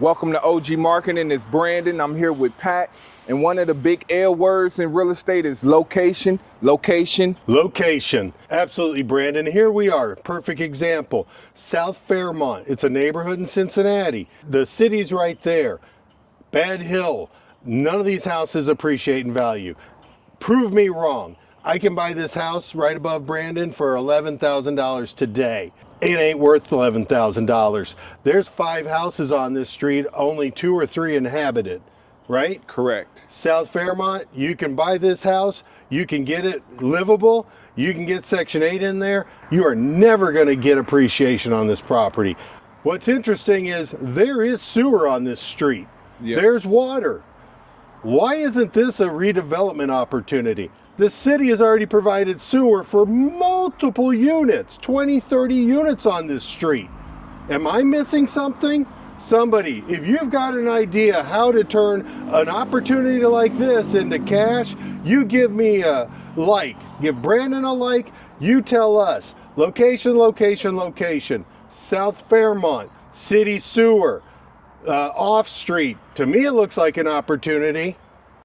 Welcome to OG Marketing. It's Brandon. I'm here with Pat. And one of the big L words in real estate is location, location. Location. Absolutely, Brandon. Here we are. Perfect example. South Fairmount. It's a neighborhood in Cincinnati. The city's right there. Bad Hill. None of these houses appreciate in value. Prove me wrong. I can buy this house right above Brandon for $11,000 today. It ain't worth $11,000. There's 5 houses on this street, only 2 or 3 inhabited, right? Correct. South Fairmount, you can buy this house, you can get it livable, you can get Section 8 in there. You are never going to get appreciation on this property. What's interesting is there is sewer on this street. Yep. There's water. Why isn't this a redevelopment opportunity? The city has already provided sewer for multiple units, 20, 30 units on this street. Am I missing something? Somebody, if you've got an idea how to turn an opportunity like this into cash, you give me a like. Give Brandon a like. You tell us. Location, location, location. South Fairmount, city sewer, off street. To me, it looks like an opportunity.